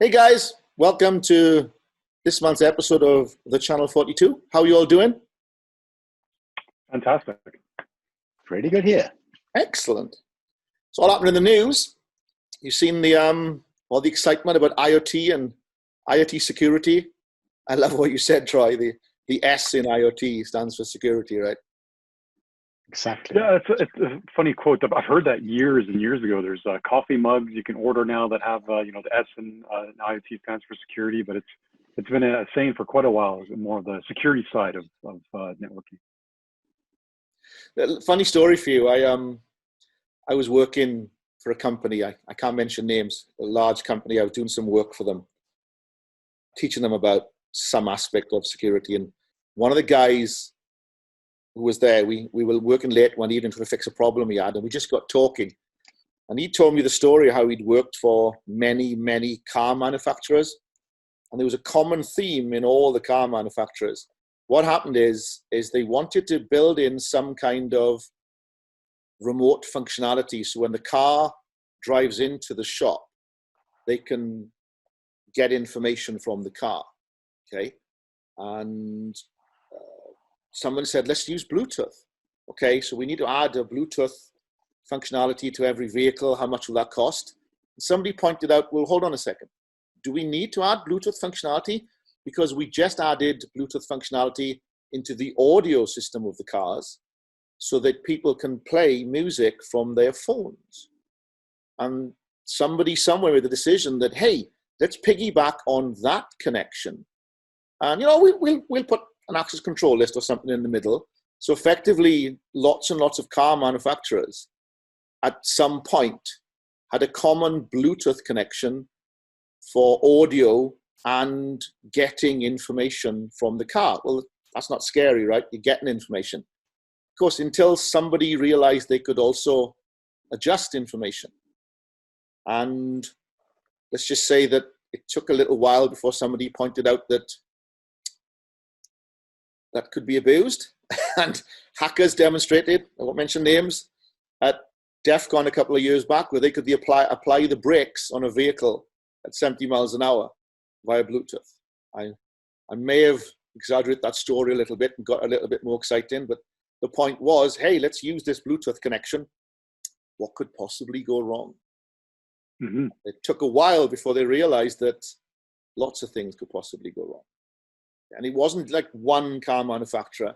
Hey guys, welcome to this month's episode of the Channel 42. How are you all doing? Fantastic. Pretty good here. Excellent. So all happening in the news. You've seen all the excitement about IoT and IoT security. I love what you said, Troy. The S in IoT stands for security, right? Exactly. Yeah, it's a funny quote. I've heard that years and years ago. There's coffee mugs you can order now that have the S in IoT stands for security, but it's been a saying for quite a while. More of the security side of networking. Funny story for you. I was working for a company. I can't mention names. A large company. I was doing some work for them, teaching them about some aspect of security. And one of the guys who was there, we were working late one evening to fix a problem he had, and we just got talking. And he told me the story of how he'd worked for many, many car manufacturers. And there was a common theme in all the car manufacturers. What happened is they wanted to build in some kind of remote functionality. So when the car drives into the shop, they can get information from the car, okay? And someone said, let's use Bluetooth. Okay, so we need to add a Bluetooth functionality to every vehicle. How much will that cost? And somebody pointed out, well, hold on a second. Do we need to add Bluetooth functionality? Because we just added Bluetooth functionality into the audio system of the cars so that people can play music from their phones. And somebody somewhere made the decision that, hey, let's piggyback on that connection. And, we'll put an access control list or something in the middle. So effectively, lots and lots of car manufacturers at some point had a common Bluetooth connection for audio and getting information from the car. Well, that's not scary, right? You're getting information. Of course, until somebody realized they could also adjust information. And let's just say that it took a little while before somebody pointed out that could be abused. And hackers demonstrated, I won't mention names, at DEF CON a couple of years back, where they could apply the brakes on a vehicle at 70 miles an hour via Bluetooth. I may have exaggerated that story a little bit and got a little bit more exciting, but the point was, hey, let's use this Bluetooth connection. What could possibly go wrong? Mm-hmm. It took a while before they realized that lots of things could possibly go wrong. And it wasn't like one car manufacturer.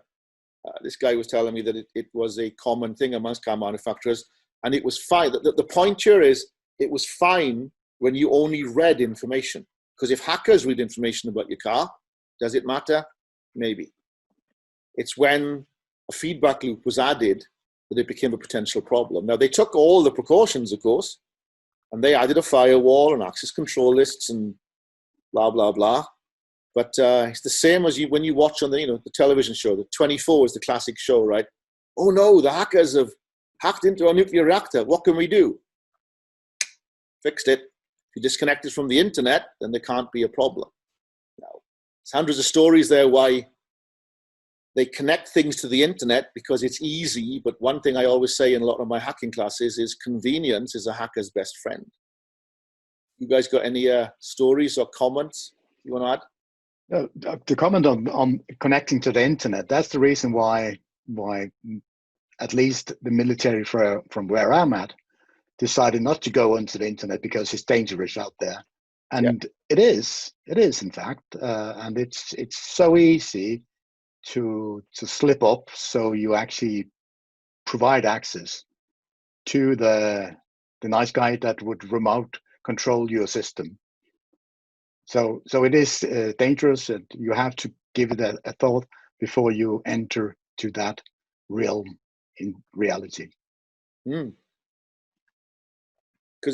This guy was telling me that it was a common thing amongst car manufacturers, and it was fine. The point here is it was fine when you only read information. Because if hackers read information about your car, does it matter? Maybe. It's when a feedback loop was added that it became a potential problem. Now, they took all the precautions, of course, and they added a firewall and access control lists and blah, blah, blah. But it's the same as when you watch on the television show. The 24 is the classic show, right? Oh no, the hackers have hacked into our nuclear reactor. What can we do? Fixed it. If you disconnect it from the internet, then there can't be a problem. Now, there's hundreds of stories there why they connect things to the internet because it's easy. But one thing I always say in a lot of my hacking classes is convenience is a hacker's best friend. You guys got any stories or comments you want to add? To comment on connecting to the internet, that's the reason why at least the military from where I'm at decided not to go onto the internet because it's dangerous out there. And it is in fact, and it's so easy to slip up. So you actually provide access to the nice guy that would remote control your system. So it is dangerous, and you have to give it a thought before you enter to that realm in reality. Because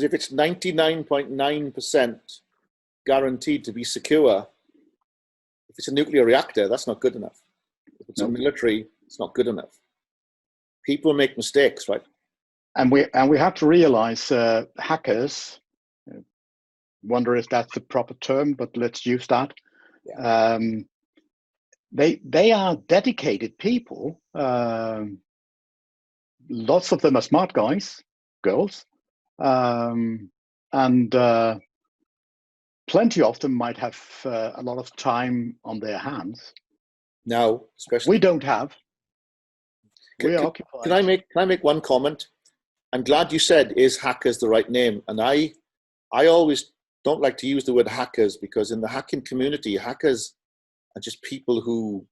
if it's 99.9% guaranteed to be secure, if it's a nuclear reactor, that's not good enough. If it's a military, it's not good enough. People make mistakes, right? And we have to realize hackers. Wonder if that's the proper term, but let's use that. Yeah. They are dedicated people. Lots of them are smart guys, girls, and plenty of them might have a lot of time on their hands. Now, especially. We don't have. We're occupied. Can I make one comment? I'm glad you said, is hackers the right name? And I always don't like to use the word hackers, because in the hacking community, hackers are just people who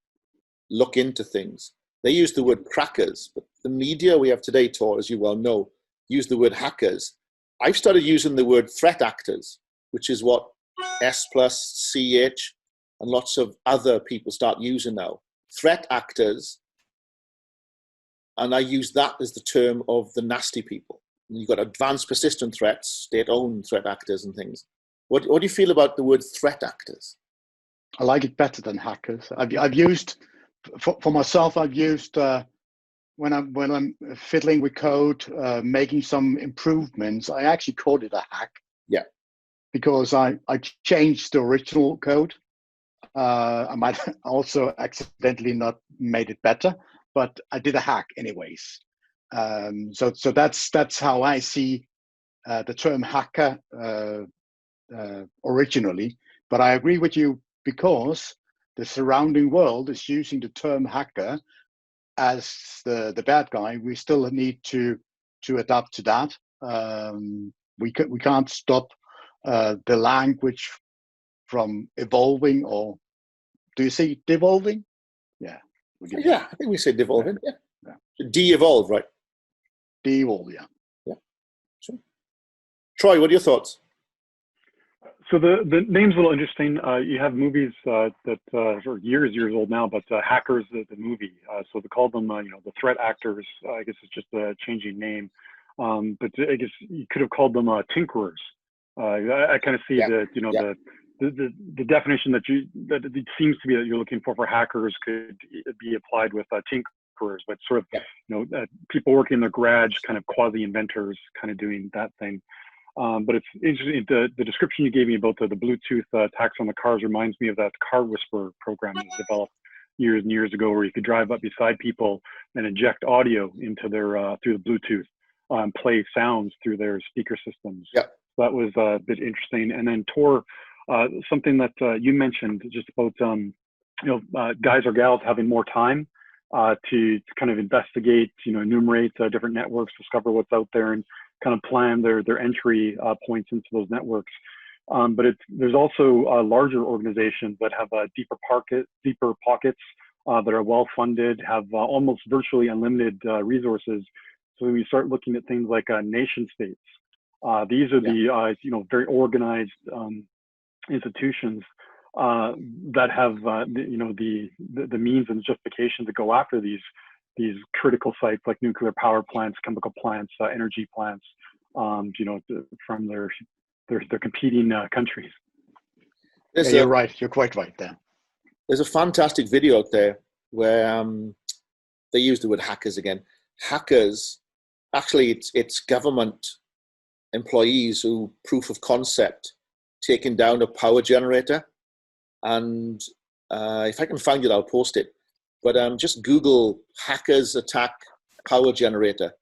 look into things. They use the word crackers, but the media we have today, Tor, as you well know, use the word hackers. I've started using the word threat actors, which is what S+, CH, and lots of other people start using now. Threat actors, and I use that as the term of the nasty people. And you've got advanced persistent threats, state-owned threat actors and things. What do you feel about the word threat actors? I like it better than hackers. I've used, for myself, I've used when I'm fiddling with code, making some improvements, I actually called it a hack. Yeah. Because I changed the original code. I might also accidentally not made it better, but I did a hack anyways. So that's how I see the term hacker originally. But I agree with you, because the surrounding world is using the term hacker as the bad guy. We still need to adapt to that. We can't stop the language from evolving, or do you say devolving? Yeah. Yeah, I think we say devolving. Yeah. Yeah. De-evolve, right? De-evolve, yeah. Yeah. Sure. Troy, what are your thoughts? So the name's a little interesting. You have movies that are years old now, but Hackers, the movie. So they call them, the threat actors. I guess it's just a changing name. But I guess you could have called them tinkerers. I kind of see the definition that it seems to be that you're looking for hackers could be applied with tinkerers, but sort of people working in their garage, kind of quasi inventors, kind of doing that thing. But it's interesting. The description you gave me about the Bluetooth attacks on the cars reminds me of that Car Whisperer program that was developed years and years ago, where you could drive up beside people and inject audio into their through the Bluetooth, play sounds through their speaker systems. Yeah. So that was a bit interesting. And then Tor, something that you mentioned just about guys or gals having more time to kind of investigate, enumerate different networks, discover what's out there, and kind of plan their entry points into those networks. But there's also larger organizations that have deeper pockets that are well funded, have almost virtually unlimited resources. So when we start looking at things like nation states, these are the very organized institutions that have the means and justification to go after these critical sites like nuclear power plants, chemical plants, energy plants, from their competing countries. You're right. You're quite right there. There's a fantastic video out there where they use the word hackers again. Hackers, actually, it's government employees who proof of concept taking down a power generator. And if I can find it, I'll post it. But just Google hackers attack power generator.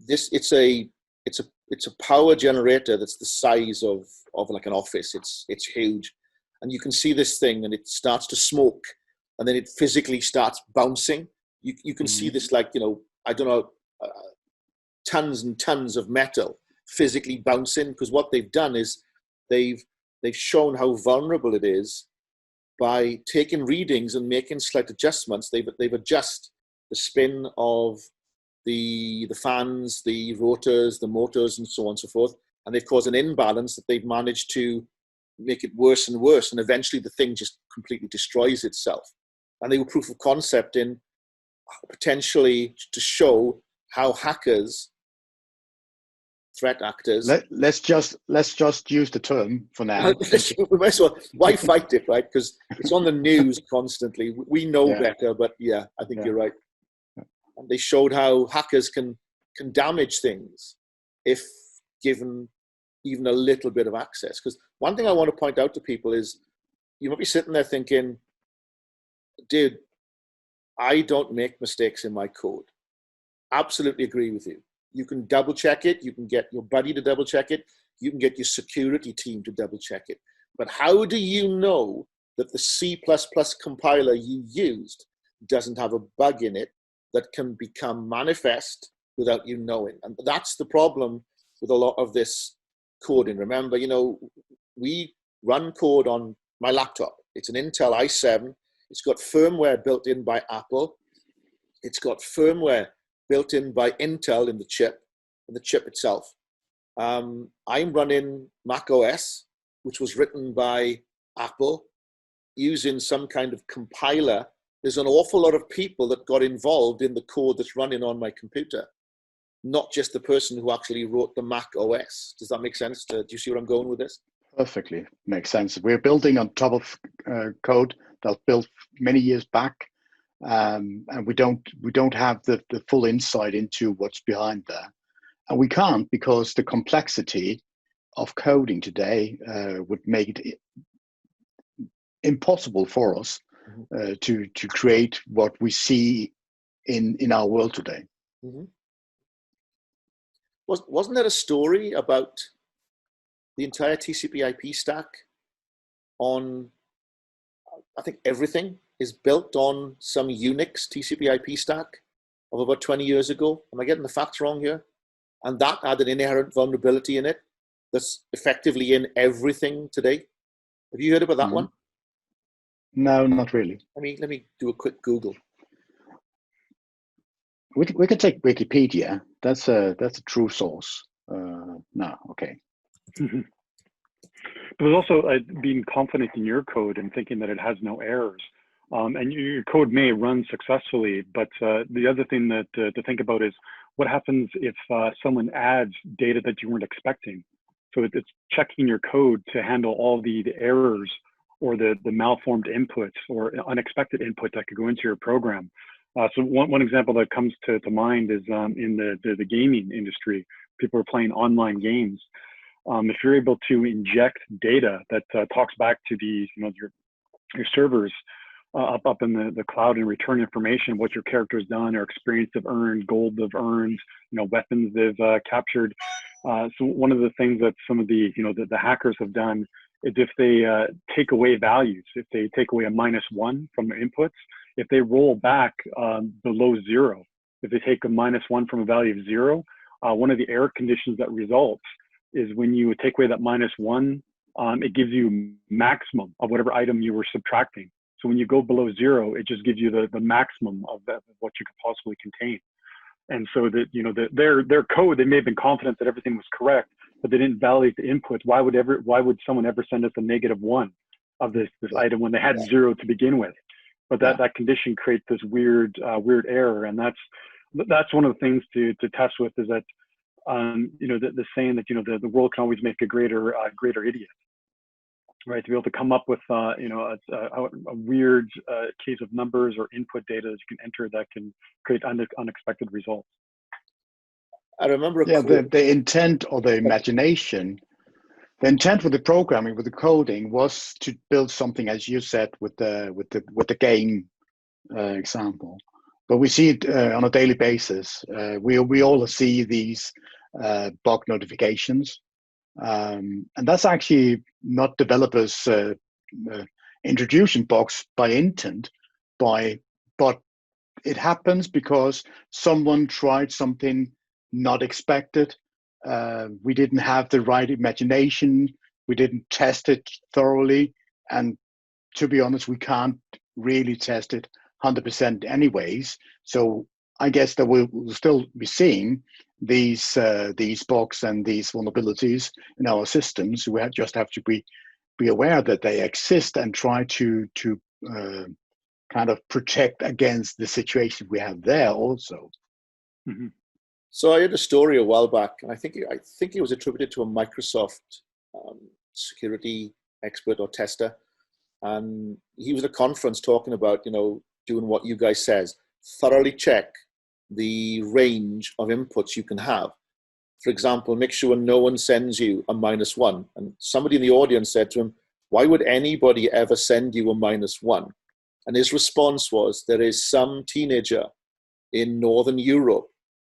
It's a power generator that's the size of like an office. It's huge, and you can see this thing, and it starts to smoke, and then it physically starts bouncing. You can see this, like, I don't know, tons and tons of metal physically bouncing, because what they've done is they've shown how vulnerable it is by taking readings and making slight adjustments. They've adjusted the spin of the fans, the rotors, the motors, and so on and so forth, and they've caused an imbalance that they've managed to make it worse and worse, and eventually the thing just completely destroys itself. And they were proof of concept in potentially to show how hackers, threat actors. Let's just use the term for now. We might as well. Why fight it, right? Because it's on the news constantly. We know better, but I think you're right. And they showed how hackers can damage things if given even a little bit of access. Because one thing I want to point out to people is, you might be sitting there thinking, dude, I don't make mistakes in my code. Absolutely agree with you. You can double check it. You can get your buddy to double check it. you can get your security team to double check it. But how do you know that the C++ compiler you used doesn't have a bug in it that can become manifest without you knowing? And that's the problem with a lot of this coding. Remember, we run code on my laptop. It's an Intel i7. It's got firmware built in by Apple. It's got firmware built in by Intel in the chip itself. I'm running Mac OS, which was written by Apple using some kind of compiler. There's an awful lot of people that got involved in the code that's running on my computer, not just the person who actually wrote the Mac OS. Does that make sense? Do you see where I'm going with this? Perfectly makes sense. We're building on top of code that built many years back, and we don't have the full insight into what's behind there, and we can't, because the complexity of coding today would make it impossible for us to create what we see in our world today. Mm-hmm. Wasn't there a story about the entire TCP/IP stack on, I think everything is built on some Unix TCP/IP stack of about 20 years ago? Am I getting the facts wrong here? And that had an inherent vulnerability in it that's effectively in everything today. Have you heard about that one? No, not really. Let me do a quick Google. We could take Wikipedia. That's a true source. No, okay. But there's also being confident in your code and thinking that it has no errors. And your code may run successfully, but the other thing that to think about is what happens if someone adds data that you weren't expecting. So it's checking your code to handle all the errors or the malformed inputs or unexpected input that could go into your program. So one example that comes to mind is in the gaming industry. People are playing online games. If you're able to inject data that talks back to the your servers up in the cloud and return information, what your character's done or experience they've earned, gold they've earned, weapons they've captured. So one of the things that some of the the hackers have done is if they take away values, if they take away a -1 from their inputs, if they roll back below 0, if they take a -1 from a value of 0, one of the error conditions that results is when you take away that -1, it gives you maximum of whatever item you were subtracting. So when you go below 0, it just gives you the maximum of what you could possibly contain. And so that their code, they may have been confident that everything was correct, but they didn't validate the inputs. Why would someone ever send us a -1 of this item when they had 0 to begin with? But that condition creates this weird error, and that's one of the things to test with, is that the saying that the world can always make a greater idiot, right? To be able to come up with a weird case of numbers or input data that you can enter that can create unexpected results. I remember the intent or the imagination. The intent with the programming, with the coding, was to build something, as you said, with the game example. But we see it on a daily basis. We all see these bug notifications, and that's actually not developers introducing bugs by intent, but it happens because someone tried something not expected. We didn't have the right imagination. We didn't test it thoroughly, and to be honest, we can't really test it 100% anyways. So I guess that we'll still be seeing these bugs and these vulnerabilities in our systems. We just have to be aware that they exist and try to kind of protect against the situation we have there also. Mm-hmm. So I heard a story a while back, and I think it was attributed to a Microsoft security expert or tester, and he was at a conference talking about doing what you guys says, thoroughly check the range of inputs you can have. For example, make sure no one sends you a -1. And somebody in the audience said to him, "Why would anybody ever send you a -1?" And his response was, "There is some teenager in Northern Europe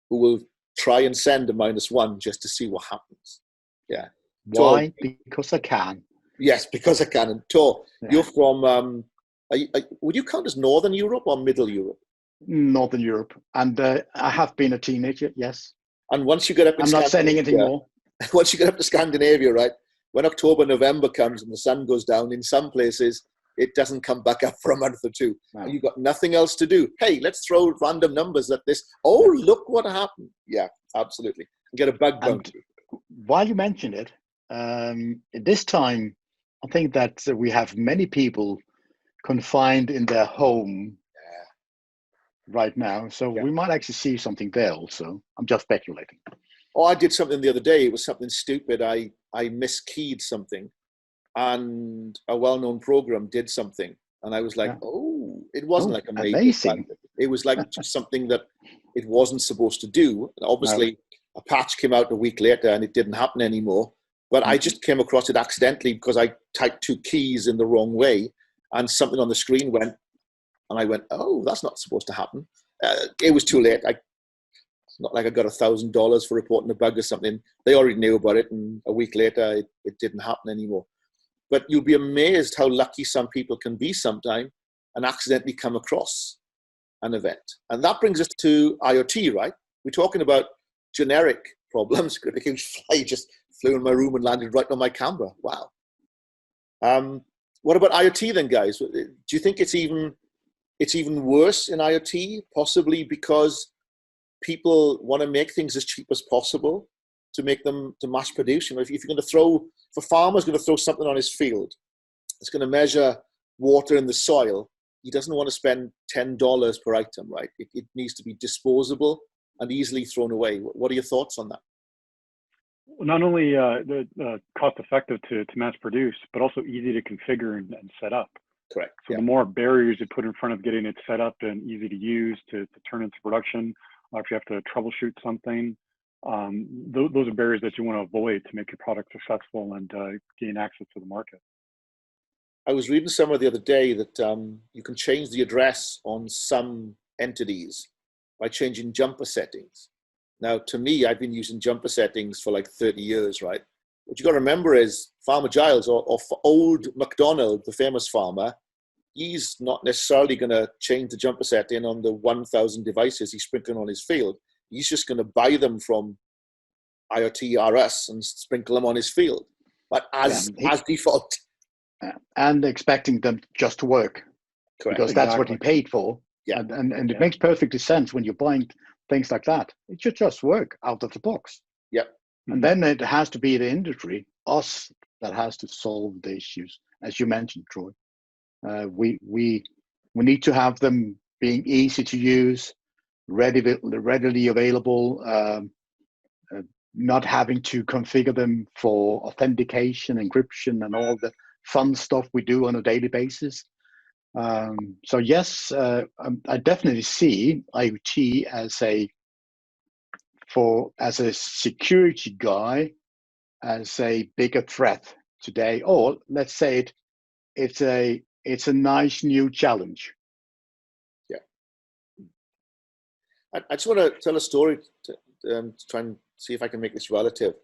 who will try and send a -1 just to see what happens." Yeah. Tor, Why? Because I can. yes, because I can. And Tor, Yeah. you're from, would you count as Northern Europe or Middle Europe? Northern Europe, and I have been a teenager. Yes, And once you get up in I'm not saying anything Scandinavia, more. once you get up to Scandinavia, right, when October, November comes and the sun goes down, in some places, it doesn't come back up for a month or two. No. And you've got nothing else to do. Hey, let's throw random numbers at this. Oh, look what happened. Yeah, absolutely. And get a bug bounty. While you mention it, this time, I think that we have many people confined in their home right now. So we might actually see something there also. I'm just speculating. Oh, I did something the other day. It was something stupid. I miskeyed something, and a well-known program did something, and I was like, "Oh, it wasn't like a major amazing." bug. It was like just something that it wasn't supposed to do." And obviously, a patch came out a week later, and it didn't happen anymore. But I just came across it accidentally because I typed 2 keys in the wrong way, and something on the screen went, and I went, "Oh, that's not supposed to happen." It was too late. It's not like I got $1,000 for reporting a bug or something. They already knew about it, and a week later, it didn't happen anymore. But you'll be amazed how lucky some people can be sometime and accidentally come across an event. And that brings us to IoT, right? We're talking about generic problems. A huge fly just flew in my room and landed right on my camera. Wow. What about IoT then, guys? Do you think it's even worse in IoT? Possibly because people want to make things as cheap as possible to make them to mass produce. If you're going to throw, if a farmer's going to throw something on his field, it's going to measure water in the soil, he doesn't want to spend $10 per item, right? It needs to be disposable and easily thrown away. What are your thoughts on that? Well, not only cost effective to mass produce, but also easy to configure and set up. Correct. So the more barriers you put in front of getting it set up and easy to use to turn into production, if you have to troubleshoot something, those are barriers that you want to avoid to make your product successful and gain access to the market. I was reading somewhere the other day that you can change the address on some entities by changing jumper settings. Now, to me, I've been using jumper settings for like 30 years, right? What you got to remember is Farmer Giles or old MacDonald, the famous farmer, he's not necessarily going to change the jumper setting on the 1,000 devices he's sprinkling on his field. He's just going to buy them from IoT RS and sprinkle them on his field, but as default. And expecting them just to work. Correct. Because that's what he paid for. Yeah. And it makes perfect sense when you're buying things like that. It should just work out of the box. Yep. And then it has to be the industry, us, that has to solve the issues, as you mentioned, Troy. We need to have them being easy to use, readily available, not having to configure them for authentication, encryption, and all the fun stuff we do on a daily basis. So yes, I definitely see IoT as a security guy, as a bigger threat today, or let's say it's a nice new challenge. Yeah. I just want to tell a story to try and see if I can make this relative.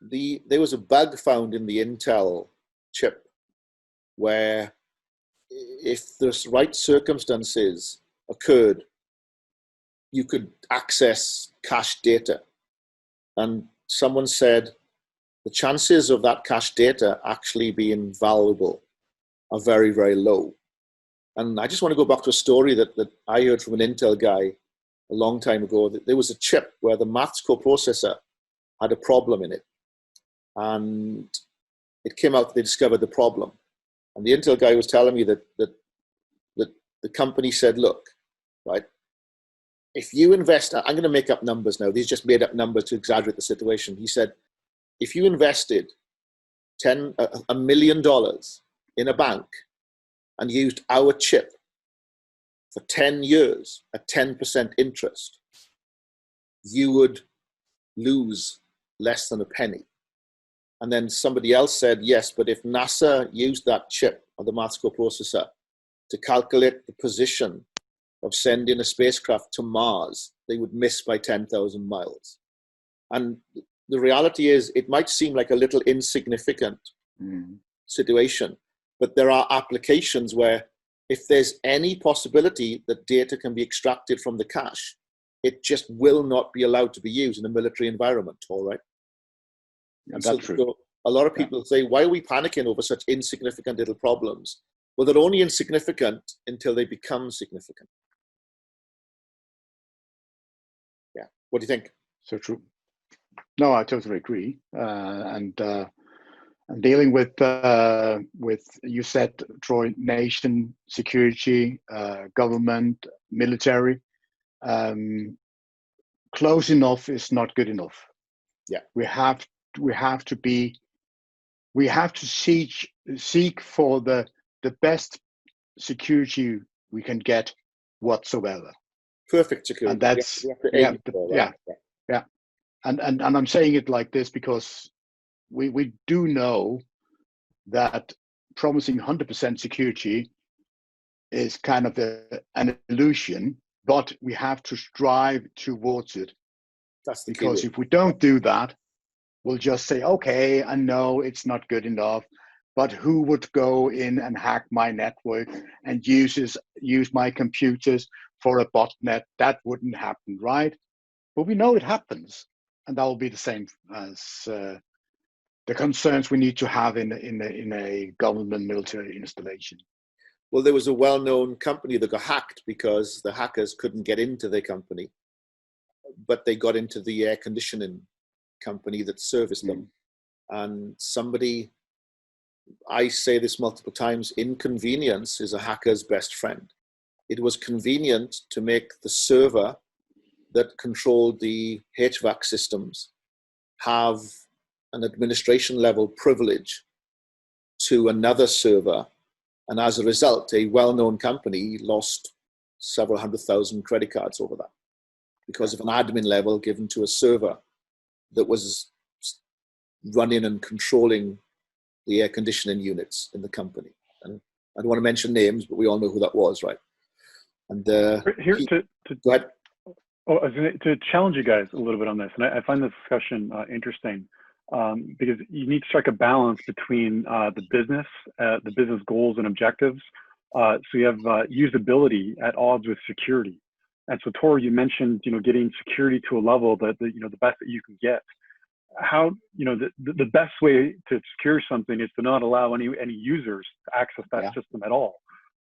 There was a bug found in the Intel chip where if the right circumstances occurred, you could access cached data. And someone said the chances of that cached data actually being valuable are very, very low. And I just want to go back to a story that I heard from an Intel guy a long time ago. There was a chip where the maths coprocessor had a problem in it. And it came out that they discovered the problem. And the Intel guy was telling me that the company said, look, right, if you invest, I'm going to make up numbers now. These just made up numbers to exaggerate the situation. He said, if you invested $1 million in a bank and used our chip for 10 years at 10% interest, you would lose less than a penny. And then somebody else said, yes, but if NASA used that chip or the maths coprocessor to calculate the position of sending a spacecraft to Mars, they would miss by 10,000 miles. And the reality is it might seem like a little insignificant situation, but there are applications where if there's any possibility that data can be extracted from the cache, it just will not be allowed to be used in a military environment, all right? And that's true. So a lot of people say, why are we panicking over such insignificant little problems? Well, they're only insignificant until they become significant. Yeah. What do you think? So true. No, I totally agree. And dealing with you said, Troy, nation, security, government, military, close enough is not good enough. Yeah, we have to seek for the best security we can get whatsoever. perfect security. And that's we have to aim for that. Yeah. And I'm saying it like this because we do know that promising 100% security is kind of an illusion, but we have to strive towards it. That's the because key. If we don't do that, we'll just say, okay, I know it's not good enough, but who would go in and hack my network and use my computers for a botnet? That wouldn't happen, right? But we know it happens, and that will be the same as the concerns we need to have in a government military installation. Well, there was a well-known company that got hacked because the hackers couldn't get into their company, but they got into the air conditioning company that serviced them. And somebody, I say this multiple times, inconvenience is a hacker's best friend. It was convenient to make the server that controlled the HVAC systems have an administration level privilege to another server. And as a result, a well-known company lost several 100,000 credit cards over that because of an admin level given to a server that was running and controlling the air conditioning units in the company. And I don't want to mention names, but we all know who that was, right? And Here go ahead. Oh, I was going to challenge you guys a little bit on this, and I find this discussion interesting because you need to strike a balance between the business goals and objectives. So you have usability at odds with security. And so, Tor, you mentioned getting security to a level that the best that you can get. How the best way to secure something is to not allow any users to access that system at all,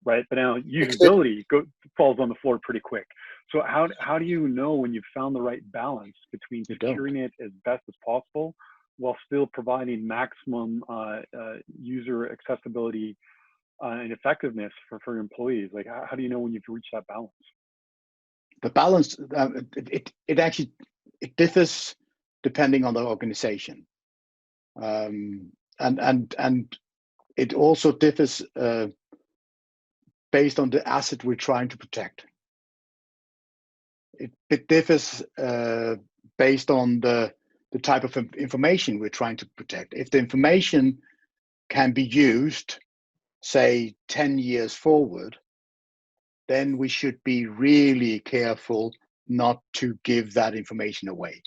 right? But now usability falls on the floor pretty quick. So how do you know when you've found the right balance between securing it as best as possible while still providing maximum user accessibility and effectiveness for your employees? Like how do you know when you've reached that balance? The balance it actually differs depending on the organization, and it also differs based on the asset we're trying to protect. It differs based on the type of information we're trying to protect. If the information can be used, say 10 years forward, then we should be really careful not to give that information away.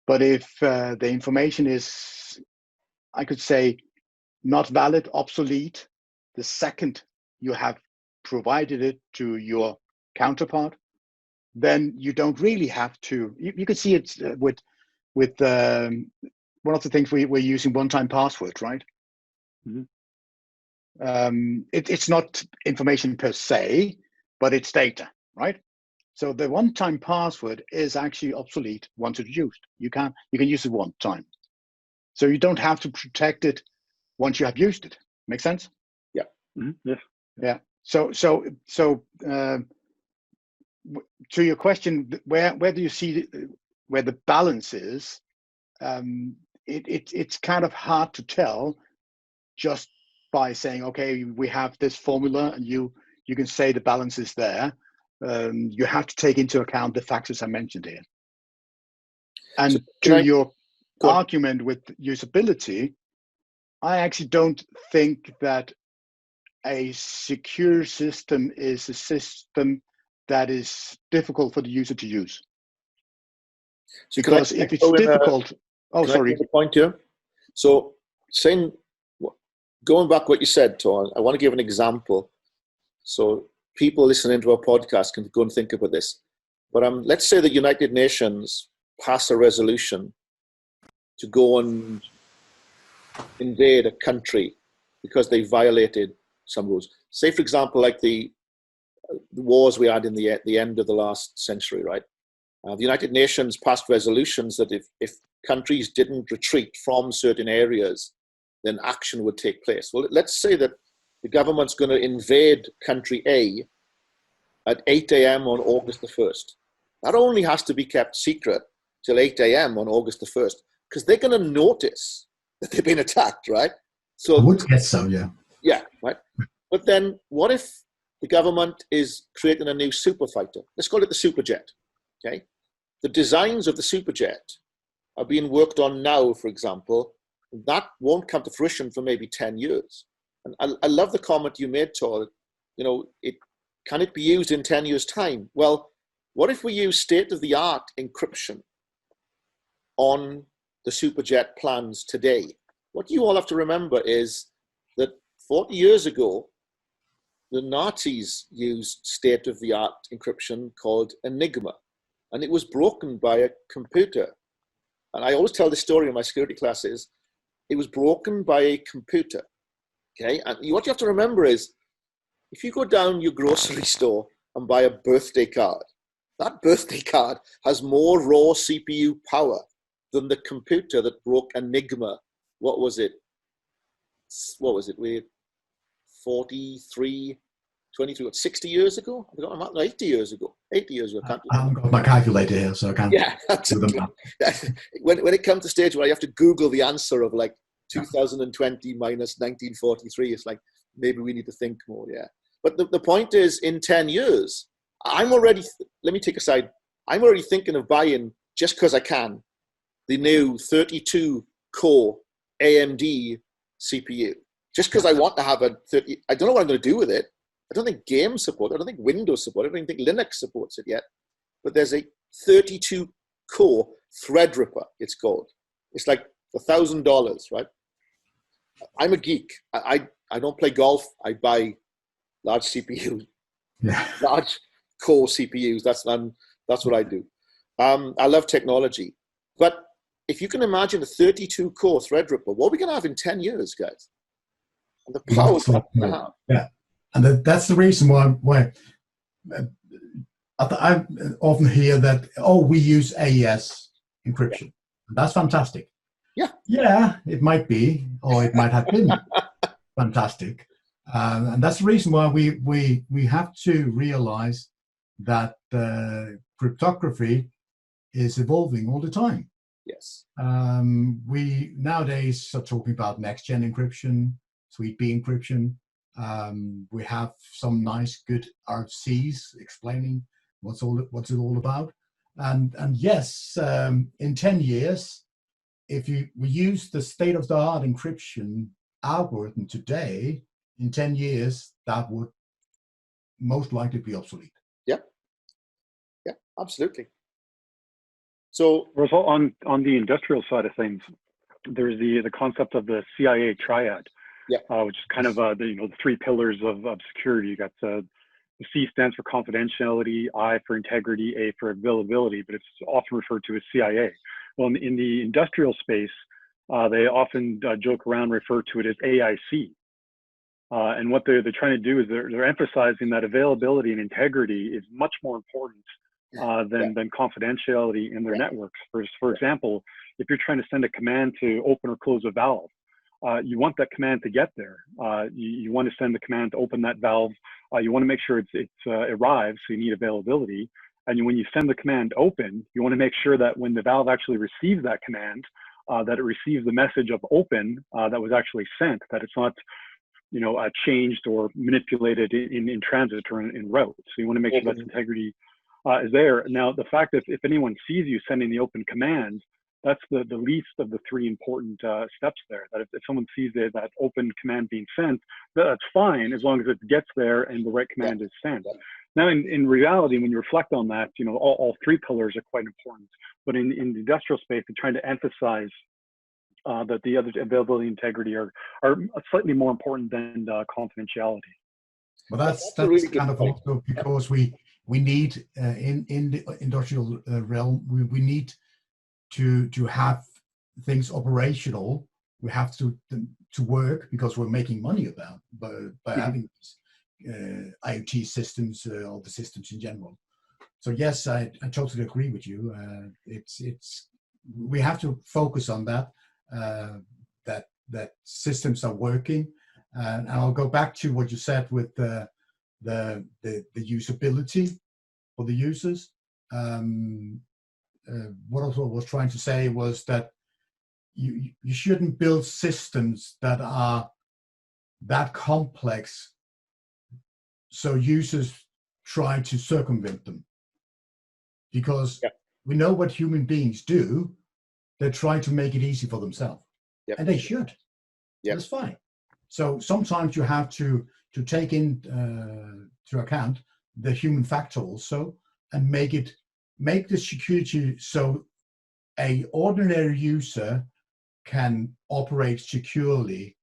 But if the information is, I could say, not valid, obsolete, the second you have provided it to your counterpart, then you don't really have to. You can see it with one of the things we're using one-time password, right? It's not information per se, but it's data, right? So the one-time password is actually obsolete once it's used. You can use it one time, so you don't have to protect it once you have used it. Make sense? Yeah. Yes. Yeah. So to your question, where do you see where the balance is? It's kind of hard to tell just by saying, okay, we have this formula, and you can say the balance is there. You have to take into account the factors I mentioned here. And so your argument with usability, I actually don't think that a secure system is a system that is difficult for the user to use. So because if it's difficult, Oh, Can I sorry. make a point here? So, saying, going back what you said, Tor, I want to give an example. So people listening to our podcast can go and think about this. But let's say the United Nations pass a resolution to go and invade a country because they violated some rules. Say, for example, like the wars we had in the end of the last century, right? The United Nations passed resolutions that if countries didn't retreat from certain areas, then action would take place. Well, let's say that the government's going to invade country A at 8 a.m. on August the 1st. That only has to be kept secret till 8 a.m. on August the 1st, because they're going to notice that they've been attacked, right? So I would guess so, yeah. Yeah, right. But then what if the government is creating a new super fighter? Let's call it the superjet, okay? The designs of the superjet are being worked on now, for example. That won't come to fruition for maybe 10 years. And I love the comment you made, Tor. You know, can it be used in 10 years' time? Well, what if we use state-of-the-art encryption on the superjet plans today? What you all have to remember is that 40 years ago, the Nazis used state-of-the-art encryption called Enigma, and it was broken by a computer. And I always tell this story in my security classes. It was broken by a computer, okay? And what you have to remember is, if you go down your grocery store and buy a birthday card, that birthday card has more raw CPU power than the computer that broke Enigma. What was it? We 43, 23, 60 years ago? I forgot, no, 80 years ago. 80 years ago. I haven't got my calculator here, so I can't do the math. When it comes to stage where you have to Google the answer of like 2020 minus 1943, it's like, maybe we need to think more, yeah. But the point is, in 10 years, let me take a side, I'm already thinking of buying, just because I can, the new 32-core AMD CPU. Just because I want to have a 30, I don't know what I'm going to do with it. I don't think games support it. I don't think Windows support it. I don't even think Linux supports it yet. But there's a 32-core Threadripper, it's called. It's like $1,000, right? I'm a geek. I don't play golf. I buy large CPUs, large core CPUs. That's what I do. I love technology. But if you can imagine a 32-core Threadripper, what are we going to have in 10 years, guys? And the power that we have. Yeah, and that's the reason why I often hear that, we use AES encryption. Yeah. That's fantastic. Yeah, it might be, or it might have been fantastic. And that's the reason why we have to realize that cryptography is evolving all the time. Yes. We nowadays are talking about next-gen encryption, Suite B encryption. We have some nice, good RFCs explaining what's it all about. And yes, in 10 years, if we use the state-of-the-art encryption algorithm today, in 10 years, that would most likely be obsolete. Yeah, absolutely. So, Russell, on the industrial side of things, there's the concept of the CIA triad, which is kind of the three pillars of security. You got the C stands for confidentiality, I for integrity, A for availability, but it's often referred to as CIA. Well, in the industrial space, they often joke around, refer to it as AIC. And what they're trying to do is they're emphasizing that availability and integrity is much more important than confidentiality in their networks. For example, if you're trying to send a command to open or close a valve, you want that command to get there. You want to send the command to open that valve. You want to make sure it arrives, so you need availability. And when you send the command open, you want to make sure that when the valve actually receives that command, that it receives the message of open that was actually sent, that it's not changed or manipulated in transit or in route. So you want to make sure that integrity is there. Now, the fact that if anyone sees you sending the open command, that's the least of the three important steps there. That if someone sees that open command being sent, that's fine as long as it gets there and the right command is sent. Now, in reality, when you reflect on that, you know, all three pillars are quite important. But in the industrial space, they're trying to emphasize that the other availability and integrity are slightly more important than confidentiality. Well, that's really kind of also because we need in the industrial realm, we need to have things operational. We have to work because we're making money by having IoT systems or the systems in general. So yes, I totally agree with you. We have to focus on that. That systems are working, and I'll go back to what you said with the usability for the users. What I was trying to say was that you shouldn't build systems that are that complex so users try to circumvent them, because we know what human beings do. They try to make it easy for themselves, and they should. That's fine. So sometimes you have to take in to account the human factor also, and make the security so a ordinary user can operate securely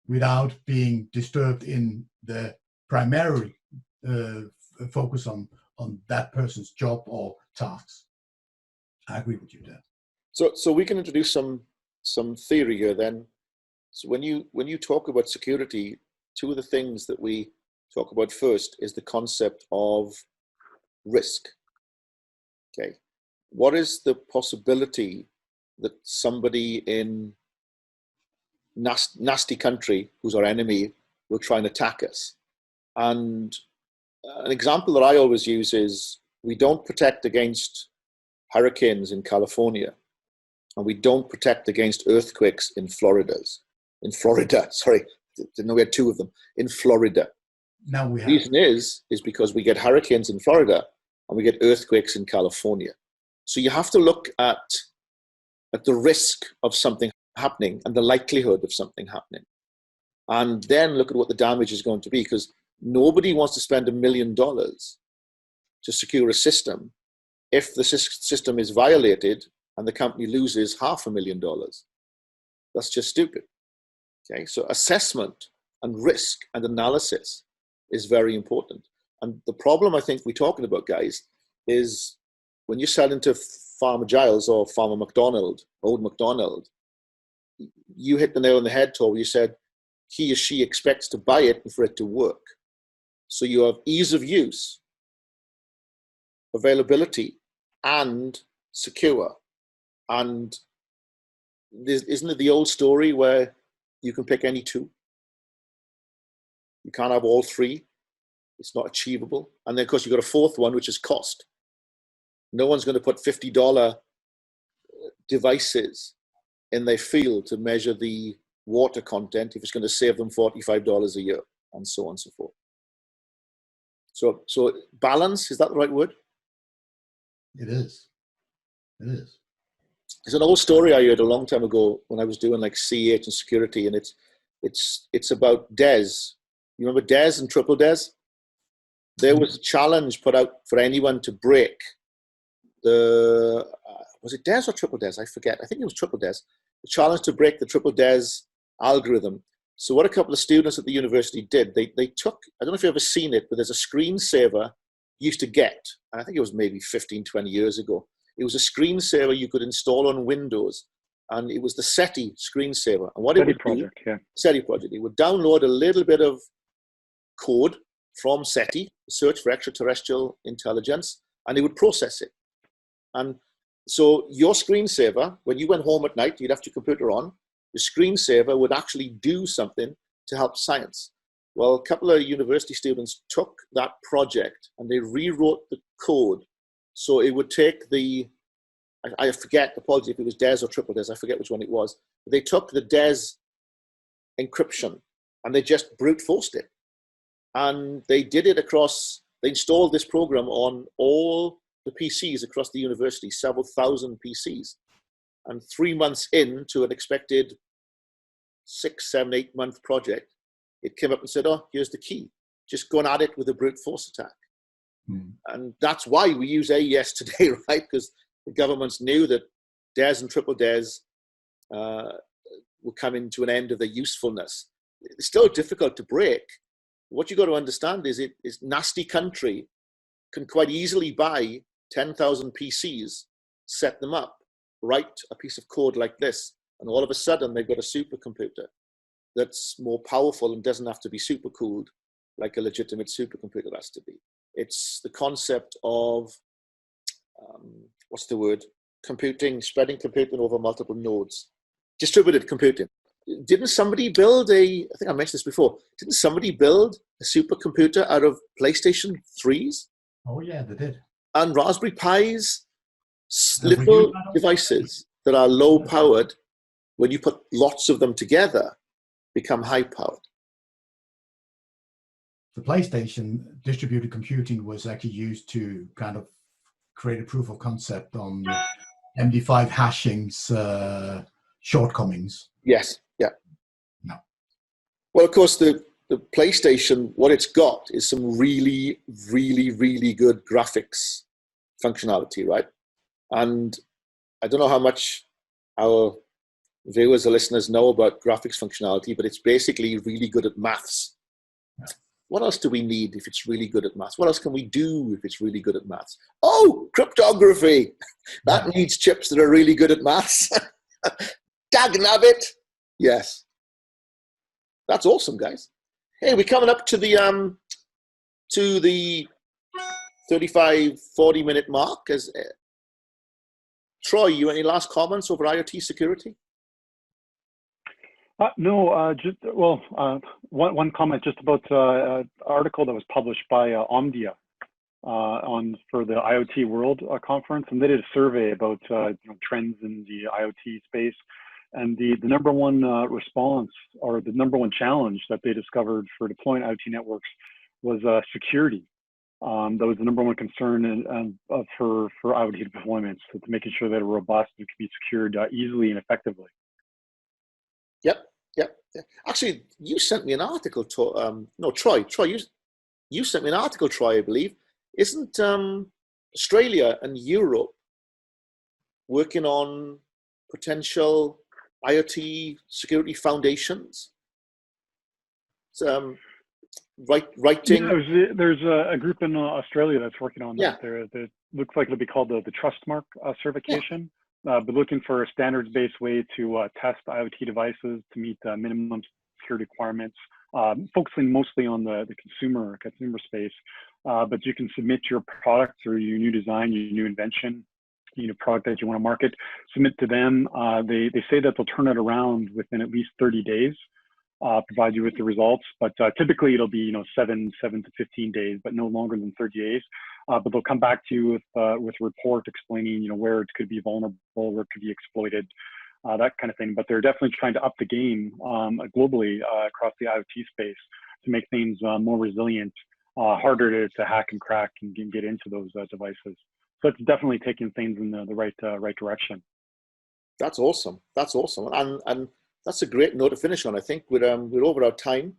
without being disturbed in the primary focus on that person's job or tasks. I agree with you there. So we can introduce some theory here then. So when you talk about security, two of the things that we talk about first is the concept of risk. Okay, what is the possibility that somebody in nasty country who's our enemy will try and attack us? And an example that I always use is we don't protect against hurricanes in California, and we don't protect against earthquakes in Florida, sorry, didn't know we had two of them, in Florida. Now we have. The reason is because we get hurricanes in Florida and we get earthquakes in California. So you have to look at the risk of something happening and the likelihood of something happening. And then look at what the damage is going to be, because nobody wants to spend $1 million to secure a system if the system is violated and the company loses $500,000. That's just stupid. Okay, so assessment and risk and analysis is very important. And the problem I think we're talking about, guys, is when you sell into Farmer Giles or Farmer McDonald, Old McDonald, you hit the nail on the head, Tor. You said he or she expects to buy it and for it to work. So you have ease of use, availability, and secure. And isn't it the old story where you can pick any two? You can't have all three. It's not achievable. And then, of course, you've got a fourth one, which is cost. No one's going to put $50 devices in their field to measure the water content if it's going to save them $45 a year, and so on and so forth. So balance, is that the right word? It is. It is. There's an old story I heard a long time ago when I was doing like CH and security, and it's about DES. You remember DES and triple DES? There was a challenge put out for anyone to break was it DES or triple DES? I forget. I think it was triple DES. The challenge to break the triple DES algorithm. So what a couple of students at the university did, they took, I don't know if you've ever seen it, but there's a screensaver you used to get, and I think it was maybe 15, 20 years ago. It was a screensaver you could install on Windows, and it was the SETI screensaver. And what it would do, SETI project, it would download a little bit of code from SETI, search for extraterrestrial intelligence, and it would process it. And so your screensaver, when you went home at night, you'd have your computer on, the screensaver would actually do something to help science. Well, a couple of university students took that project and they rewrote the code so it would take I forget, apologies if it was DES or triple DES, I forget which one it was. But they took the DES encryption and they just brute forced it. And they did it they installed this program on all the PCs across the university, several thousand PCs. And 3 months into an expected 6, 7, 8 month project, it came up and said, oh, here's the key. Just go and add it with a brute force attack. And that's why we use AES today, right? Because the governments knew that DES and triple DES were coming to an end of their usefulness. It's still difficult to break. What you got to understand is nasty country can quite easily buy 10,000 PCs, set them up, write a piece of code like this, and all of a sudden they've got a supercomputer that's more powerful and doesn't have to be supercooled like a legitimate supercomputer has to be. It's the concept of, what's the word? Computing, spreading computing over multiple nodes. Distributed computing. Didn't somebody build I think I mentioned this before, didn't somebody build a supercomputer out of PlayStation 3s? Oh yeah, they did. And Raspberry Pis, little devices that are low powered, when you put lots of them together, become high powered. The PlayStation distributed computing was actually used to kind of create a proof of concept on MD5 hashing's shortcomings. Yes, yeah. No. Well, of course, the PlayStation, what it's got is some really, really, really good graphics functionality, right? And I don't know how much our viewers or listeners know about graphics functionality, but it's basically really good at maths. What else do we need if it's really good at maths? What else can we do if it's really good at maths? Oh, cryptography. That needs chips that are really good at maths. Dagnabbit. Yes. That's awesome, guys. Hey, we're coming up to the 35, 40-minute mark. Troy, you any last comments over IoT security? No, one comment just about an article that was published by Omdia for the IoT World Conference, and they did a survey about trends in the IoT space, and the number one response, or the number one challenge that they discovered for deploying IoT networks was security. That was the number one concern for IoT deployments, to making sure that they're robust and can be secured easily and effectively. Yep. Actually, you sent me an article, Troy, you sent me an article, Troy, I believe. Isn't Australia and Europe working on potential IoT security foundations? Writing. Yeah, there's a group in Australia that's working on that. It looks like it'll be called the Trustmark certification. But looking for a standards-based way to test IoT devices to meet minimum security requirements, focusing mostly on the consumer space. But you can submit your product or your new design, your new invention, product that you want to market, submit to them. They say that they'll turn it around within at least 30 days, provide you with the results. But typically it'll be 7 to 15 days, but no longer than 30 days. But they'll come back to you with a report explaining, where it could be vulnerable, where it could be exploited, that kind of thing. But they're definitely trying to up the game globally across the IoT space to make things more resilient, harder to hack and crack and get into those devices. So it's definitely taking things in the right direction. That's awesome. And that's a great note to finish on. I think we're over our time.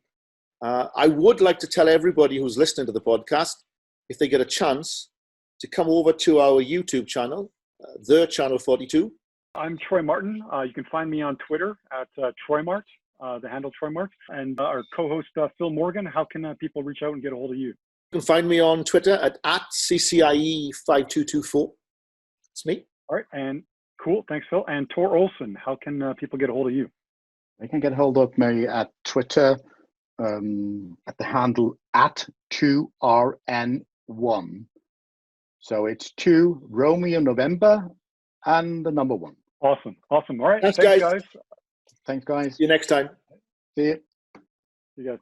I would like to tell everybody who's listening to the podcast, if they get a chance, to come over to our YouTube channel, TheChannel42. I'm Troy Martin. You can find me on Twitter at TroyMart, the handle TroyMart. And our co-host, Phil Morgan, how can people reach out and get a hold of you? You can find me on Twitter at CCIE5224. It's me. All right. And cool. Thanks, Phil. And Tor Olson, how can people get a hold of you? They can get hold of me at Twitter at the handle at 2RN1. So it's 2 Romeo November and the number 1. Awesome. All right. Thanks guys. Thanks, guys. See you next time. See you. You guys.